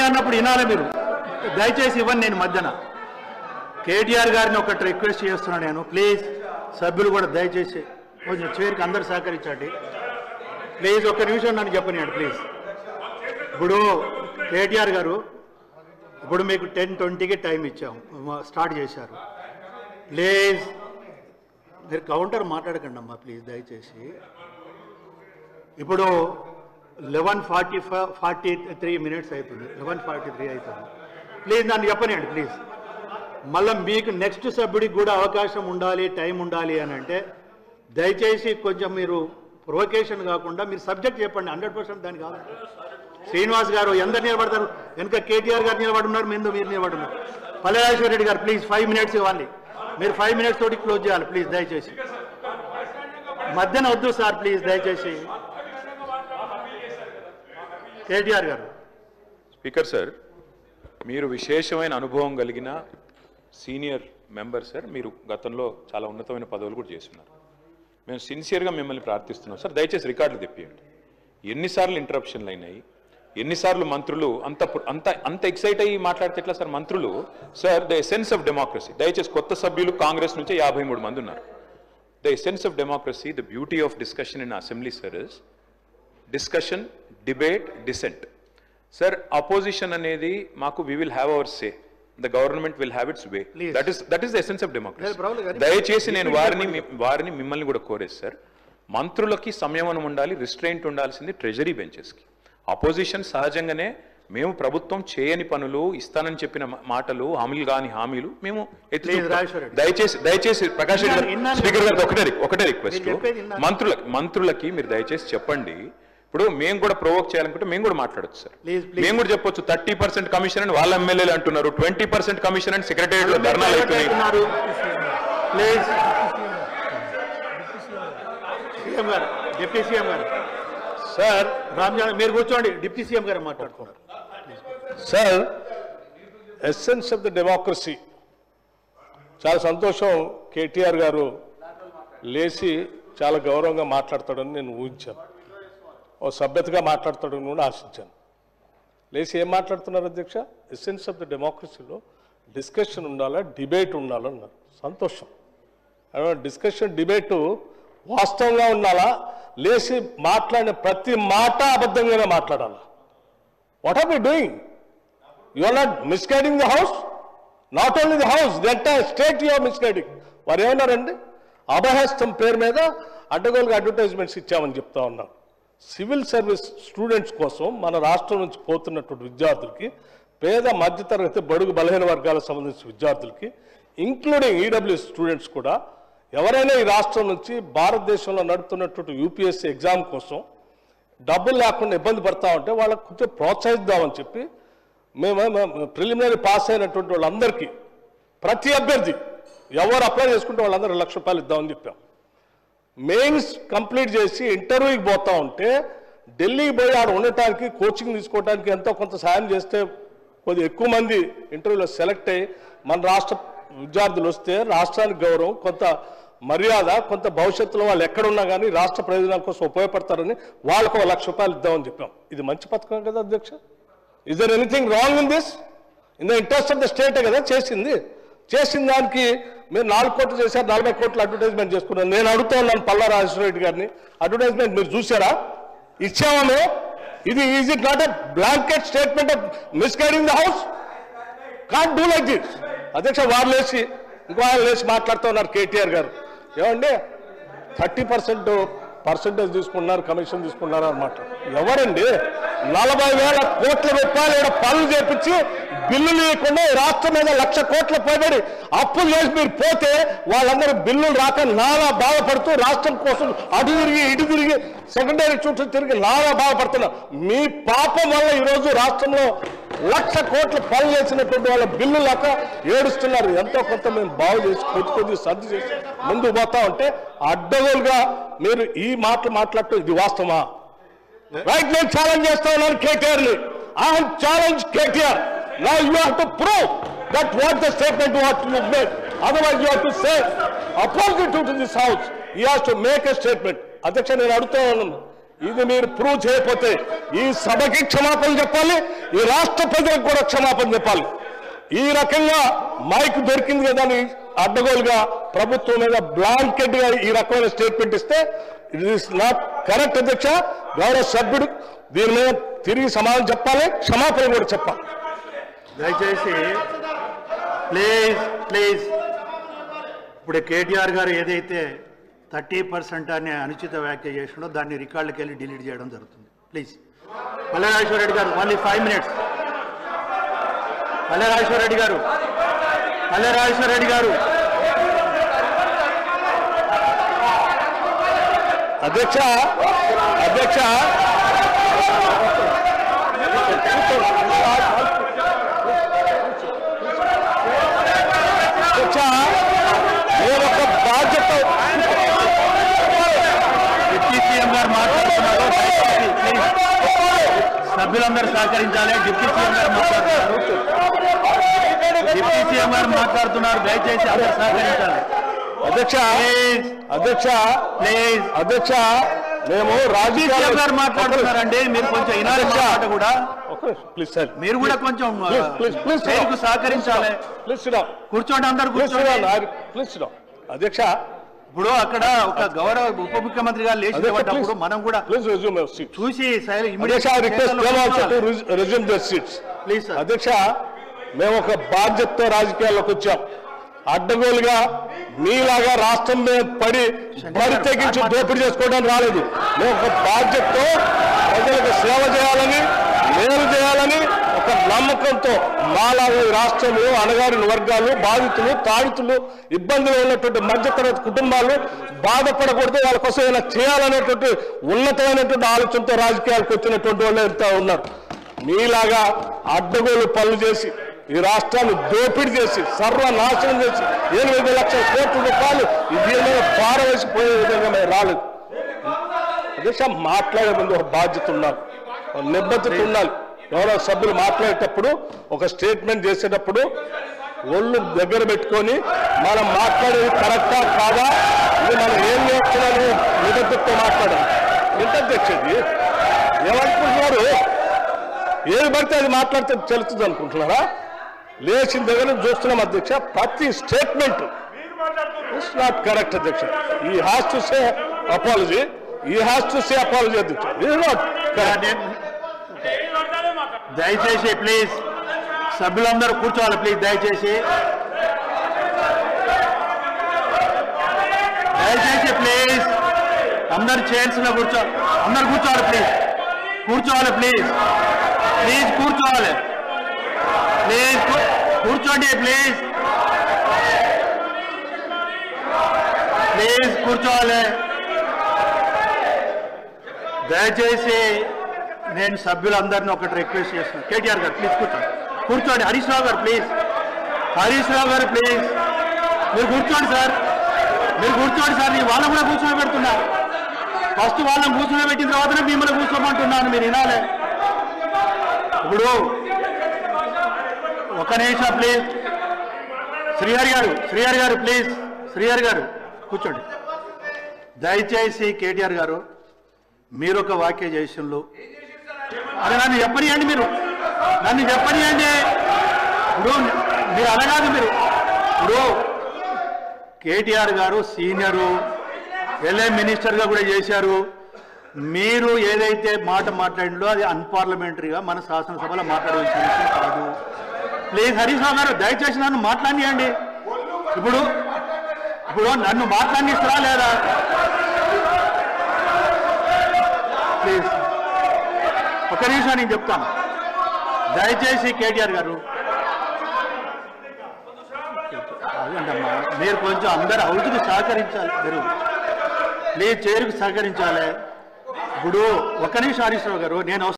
అన్నప్పుడు వినాలి మీరు. దయచేసి ఇవ్వండి. నేను మధ్యన కేటీఆర్ గారిని ఒకటి రిక్వెస్ట్ చేస్తున్నాను నేను. ప్లీజ్ సభ్యులు కూడా దయచేసి కొంచెం చైర్కి అందరు సహకరించండి ప్లీజ్. ఒక్క నిమిషం నన్ను చెప్పనియండి ప్లీజ్. ఇప్పుడు కేటీఆర్ గారు ఇప్పుడు మీకు 10:20కి టైం ఇచ్చాము, స్టార్ట్ చేశారు. ప్లీజ్ మీరు కౌంటర్ మాట్లాడకండి అమ్మా ప్లీజ్ దయచేసి. ఇప్పుడు 11:43 అవుతుంది, 11:43 అవుతుంది. ప్లీజ్ నన్ను చెప్పనియండి ప్లీజ్. మళ్ళీ మీకు నెక్స్ట్ సభ్యుడికి కూడా అవకాశం ఉండాలి, టైం ఉండాలి అని అంటే దయచేసి కొంచెం మీరు ప్రొవకేషన్ కాకుండా మీరు సబ్జెక్ట్ చెప్పండి. 100% దానికి కావాలి. శ్రీనివాస్ గారు ఎందరు నిలబడతారు? వెనుక కేటీఆర్ గారు నిలబడున్నారు, మీరు నిలబడున్నారు. పల్లెరాజేశ్వర రెడ్డి గారు ప్లీజ్ 5 minutes ఇవ్వాలి. మీరు 5 minutes తోటి క్లోజ్ చేయాలి ప్లీజ్ దయచేసి. మధ్యన వద్దు సార్ ప్లీజ్ దయచేసి. కేటీఆర్ గారు. స్పీకర్ సార్, మీరు విశేషమైన అనుభవం కలిగిన సీనియర్ మెంబర్ సార్. మీరు గతంలో చాలా ఉన్నతమైన పదవులు కూడా చేస్తున్నారు. మేము సిన్సియర్గా మిమ్మల్ని ప్రార్థిస్తున్నాం సార్, దయచేసి రికార్డులు తెప్పియండి. ఎన్నిసార్లు ఇంటరప్షన్లు అయినాయి, ఎన్నిసార్లు మంత్రులు అంత అంత అంత ఎక్సైట్ అయ్యి మాట్లాడితే ఎట్లా సార్? మంత్రులు sir the essence of democracy. దయచేసి కొత్త సభ్యులు కాంగ్రెస్ నుంచే 53 మంది ఉన్నారు. The essence of democracy, the beauty of discussion in assembly sir is discussion, debate, dissent. Sir opposition అనేది మాకు we will have our say, the government will have its way. That is the essence of democracy. దయచేసి నేను వారిని మిమ్మల్ని కూడా కోరేది sir, మంత్రులకి సంయమనం ఉండాలి, రిస్ట్రెయింట్ ఉండాల్సింది ట్రెజరీ బెంచెస్కి. అపోజిషన్ సహజంగానే మేము ప్రభుత్వం చేయని పనులు, ఇస్తానని చెప్పిన మాటలు, హామీలు మేము దయచేసి ప్రకాష్ రెడ్డి గారు, స్పీకర్ గారు ఒకటే రిక్వెస్ట్, మంత్రులకి మీరు దయచేసి చెప్పండి. ఇప్పుడు మేము కూడా ప్రొవోక్ చేయాలనుకుంటే మేము కూడా మాట్లాడచ్చు సార్. మేము కూడా చెప్పొచ్చు 30% కమిషన్ అని వాళ్ళ ఎమ్మెల్యేలు అంటున్నారు, 20% కమిషన్ అని సెక్రటేరియట్ లో ధర్నాలు అవుతున్నాయి. డిప్యూటీ సీఎం గారు సార్, రామ్జాన్ మీరు కూర్చోండి. డిప్యూటీ సీఎం గారు మాట్లాడుతున్నారు sir. Essence of the democracy. చాలా సంతోషం కేటీఆర్ గారు లేచి చాలా గౌరవంగా మాట్లాడతాడని నేను ఊహించాను, ఓ సభ్యతగా మాట్లాడతాడని కూడా ఆశించాను. లేచి ఏం మాట్లాడుతున్నారు అధ్యక్ష? ఎసెన్స్ ఆఫ్ ద డెమోక్రసీలో డిస్కషన్ ఉండాలా, డిబేట్ ఉండాలన్నారు. సంతోషం. డిస్కషన్, డిబేటు వాస్తవంగా ఉండాలా, లేచి మాట్లాడిన ప్రతి మాట అబద్ధంగానే మాట్లాడాలా. What are we doing? You are not misguiding the house, not only the house, the entire state you are misguiding. వారు ఏమన్నారండి? అభయహస్తం పేరు మీద అడ్డగోలుగా అడ్వర్టైజ్మెంట్స్ ఇచ్చామని చెప్తా ఉన్నారు. సివిల్ సర్వీస్ స్టూడెంట్స్ కోసం మన రాష్ట్రం నుంచి పోతున్నటువంటి విద్యార్థులకి, పేద మధ్యతరగతి బడుగు బలహీన వర్గాలకు సంబంధించిన విద్యార్థులకి, ఇంక్లూడింగ్ ఈడబ్ల్యూఎస్ స్టూడెంట్స్ కూడా, ఎవరైనా ఈ రాష్ట్రం నుంచి భారతదేశంలో నడుపుతున్నటువంటి యూపీఎస్సీ ఎగ్జామ్ కోసం డబ్బులు లేకుండా ఇబ్బంది పడతా ఉంటే వాళ్ళకు కొంచెం ప్రోత్సహిద్దామని చెప్పి మేము ప్రిలిమినరీ పాస్ అయినటువంటి వాళ్ళందరికీ, ప్రతి అభ్యర్థి ఎవరు అప్లై చేసుకుంటే వాళ్ళందరూ ₹1,00,000 ఇద్దామని చెప్పాం. మెయిన్స్ కంప్లీట్ చేసి ఇంటర్వ్యూకి పోతా ఉంటే ఢిల్లీకి పోయి ఆడ ఉండటానికి, కోచింగ్ తీసుకోవడానికి ఎంతో కొంత సాయం చేస్తే కొద్దిగా ఎక్కువ మంది ఇంటర్వ్యూలో సెలెక్ట్ అయ్యి మన రాష్ట్ర విద్యార్థులు వస్తే రాష్ట్రానికి గౌరవం, కొంత మర్యాద, కొంత భవిష్యత్తులో వాళ్ళు ఎక్కడున్నా కానీ రాష్ట్ర ప్రయోజనాల కోసం ఉపయోగపడతారని వాళ్ళకు ₹1,00,000 ఇద్దామని చెప్పాం. ఇది మంచి పథకం కదా అధ్యక్ష? Is there anything wrong in this? In the interest of the స్టేటే కదా చేసిన దానికి మీరు 4 కోట్లు చేశారు, 40 కోట్లు అడ్వర్టైజ్మెంట్ చేసుకున్నారు. నేను అడుగుతా ఉన్నాను పల్లారాజేశ్వర రెడ్డి గారిని, అడ్వర్టైజ్మెంట్ మీరు చూసారా? ఇచ్చామే. ఇది is it not a blanket statement of misguiding the house? Can't do like this. అధ్యక్ష వారు లేచి ఇంకో ఆయన లేచి మాట్లాడుతూ ఉన్నారు కేటీఆర్ గారు. ఏమండి 30% తీసుకున్నారు, కమిషన్ తీసుకున్నారు అన్నమాట. ఎవరండి 40,000 కోట్ల రూపాయలు పనులు చేపించి బిల్లులు ఇవ్వకుండా రాష్ట్రం మీద 1,00,000 కోట్ల పైబడి అప్పులు చేసి మీరు పోతే వాళ్ళందరూ బిల్లులు రాక నానా బాధపడుతూ రాష్ట్రం కోసం అటు తిరిగి ఇటు తిరిగి సెకండరీ చుట్టూ తిరిగి నానా బాధపడుతున్నారు. మీ పాపం వల్ల ఈరోజు రాష్ట్రంలో 1,00,000 కోట్ల పనులు చేసినటువంటి వాళ్ళ బిల్లు లేక ఏడుస్తున్నారు. ఎంతో కొంత మేము బాగు చేసి కొద్ది సర్ది చేసి ముందుకు పోతా ఉంటే అడ్డగోలుగా మీరు ఈ మాటలు మాట్లాడటం ఇది వాస్తవమా? రైట్, నేను ఛాలెంజ్ చేస్తా ఉన్నాను కేటీఆర్ని. I have challenge KTR. Now you have to prove that what the statement what you made. Otherwise you have to say opposite to this house. He has to make a statement. అధ్యక్ష నేను అడుగుతా ఉన్నాను, ఇది మీరు prove చేయకపోతే ఈ సభకి క్షమాపణ చెప్పాలి, ఈ రాష్ట్ర ప్రజలకు కూడా క్షమాపణ చెప్పాలి. ఈ రకంగా మైక్ దొరికింది కదా అని అడ్డగోలుగా ప్రభుత్వం మీద బ్లాంకెట్ గా ఈ రకమైన స్టేట్మెంట్ ఇస్తే ఇట్ ఈస్ నాట్ కరెక్ట్ అధ్యక్ష. గౌరవ సభ్యుడు దీని మీద తిరిగి సమాధానం చెప్పాలి, క్షమాపణ కూడా చెప్పాలి. దయచేసి ప్లీజ్ ఇప్పుడు కేటీఆర్ గారు ఏదైతే 30% అనే అనుచిత వ్యాఖ్య చేసినో దాన్ని రికార్డులకు వెళ్ళి డిలీట్ చేయడం జరుగుతుంది. ప్లీజ్ పల్లెరాజేశ్వర రెడ్డి గారు ఓన్లీ 5 minutes. పల్లెరాజేశ్వర రెడ్డి గారు అధ్యక్ష నేను ఒక బాధ్యత డిప్యూటీ సీఎం గారు మాట్లాడుతున్నారు. సభ్యులందరూ సహకరించాలి. డిప్యూటీ సీఎం గారు మాట్లాడుతున్నారు. దయచేసి అందరూ సహకరించాలి. అధ్యక్ష మేము రాజకీయ గారు మాట్లాడుతున్నారండి. మీరు కొంచెం వినాలి మాట కూడా. ప్లీజ్ సార్, మీరు కూడా కొంచెం సహకరించాలి. కూర్చోండి, అందరు కూర్చోండి. అధ్యక్ష ఇప్పుడు అక్కడ ఒక గౌరవ ఉప ముఖ్యమంత్రి గారు లేచినప్పుడు మనం కూడా చూసి ప్లీజ్. అధ్యక్ష మేము ఒక బాధ్యతతో రాజకీయాల్లోకి వచ్చాం. అడ్డగోలుగా మీలాగా రాష్ట్రం మీద పడి బరి తెగించి దోపిడీ చేసుకోవడానికి రాలేదు. మేము ఒక బాధ్యతతో ప్రజలకు సేవ చేయాలని, మేలు చేయాలని ఒక నమ్మకంతో మాలాగా ఈ రాష్ట్రంలో అణగారిన వర్గాలు, బాధితులు, తాడితులు, ఇబ్బందులు ఉన్నటువంటి మధ్యతరగతి కుటుంబాలు బాధపడకూడదు, వాళ్ళ కోసం ఏమైనా చేయాలనేటువంటి ఉన్నతమైనటువంటి ఆలోచనతో రాజకీయాలకు వచ్చినటువంటి వాళ్ళు ఎంత ఉన్నారు. మీలాగా అడ్డగోలు పనులు చేసి ఈ రాష్ట్రాన్ని దోపిడీ చేసి సర్వనాశనం చేసి 8 లక్షల కోట్ల రూపాయలు దీని మీద పారవేసిపోయే విధంగా మేము రాలేదు. అధ్యక్ష మాట్లాడే ముందు ఒక బాధ్యత ఉండాలి, నిబద్ధత ఉండాలి. గౌరవ సభ్యులు మాట్లాడేటప్పుడు ఒక స్టేట్మెంట్ చేసేటప్పుడు ఒళ్ళు దగ్గర పెట్టుకొని మనం మాట్లాడేది కరెక్టా కాదా, ఇది మనం ఏం నేర్చుకున్నాను నిబద్ధతతో మాట్లాడాలి. ఎంత అధ్యక్ష ఇది ఏమనుకుంటున్నారు? ఏది పడితే అది మాట్లాడితే చెల్లుతుంది అనుకుంటున్నారా? లేచిన దగ్గర చూస్తున్నాం అధ్యక్ష. ప్రతి స్టేట్మెంట్ ఇట్స్ నాట్ కరెక్ట్ అధ్యక్ష. ఈ హ్యాస్ టు సే అపాలజీ అధ్యక్ష. It's not correct. దయచేసి ప్లీజ్ సభ్యులందరూ కూర్చోవాలి. ప్లీజ్ దయచేసి ప్లీజ్ అందరు చైర్స్ లో కూర్చోవాలి. అందరు కూర్చోవాలి. ప్లీజ్ కూర్చోండి. ప్లీజ్ కూర్చోవాలి. దయచేసి నేను సభ్యులందరినీ ఒకటి రిక్వెస్ట్ చేస్తున్నాను. కేటీఆర్ గారు ప్లీజ్ కూర్చోండి. హరీష్ రావు గారు ప్లీజ్ మీరు కూర్చోండి సార్. నేను వాళ్ళని కూడా కూర్చోబెడుతున్నా. ఫస్ట్ వాళ్ళని కూర్చోబెట్టిన తర్వాతనే మిమ్మల్ని కూర్చోమంటున్నాను. మీరు వినాలి. ఇప్పుడు ఒక నిమిషం ప్లీజ్. శ్రీహరి గారు ప్లీజ్. కూర్చోండి. దయచేసి కేటీఆర్ గారు మీరు ఒక వాక్య చేసినలు అదే నన్ను చెప్పనియండి. ఇప్పుడు మీరు అనగాదు. ఇప్పుడు కేటీఆర్ గారు సీనియరు, ఎల్ఏ మినిస్టర్గా కూడా చేశారు. మీరు ఏదైతే మాట మాట్లాడిందో అది అన్పార్లమెంటరీగా మన శాసనసభలో మాట్లాడవలసిన విషయం కాదు. ప్లీజ్ హరీష్ రావు గారు దయచేసి నన్ను మాట్లాడియండి. ఇప్పుడు నన్ను మాట్లాడిస్తారా లేదా? ప్లీజ్ ఒక నిమిషం నేను చెప్తాను. దయచేసి కేటీఆర్ గారు అదేంటమ్మా, మీరు కొంచెం అందరు హౌస్కి సహకరించాలి. మీరు ప్లీజ్ చైర్కి సహకరించాలి. ఇప్పుడు ఒక నిమిషం హరీష్ రావు గారు, నేను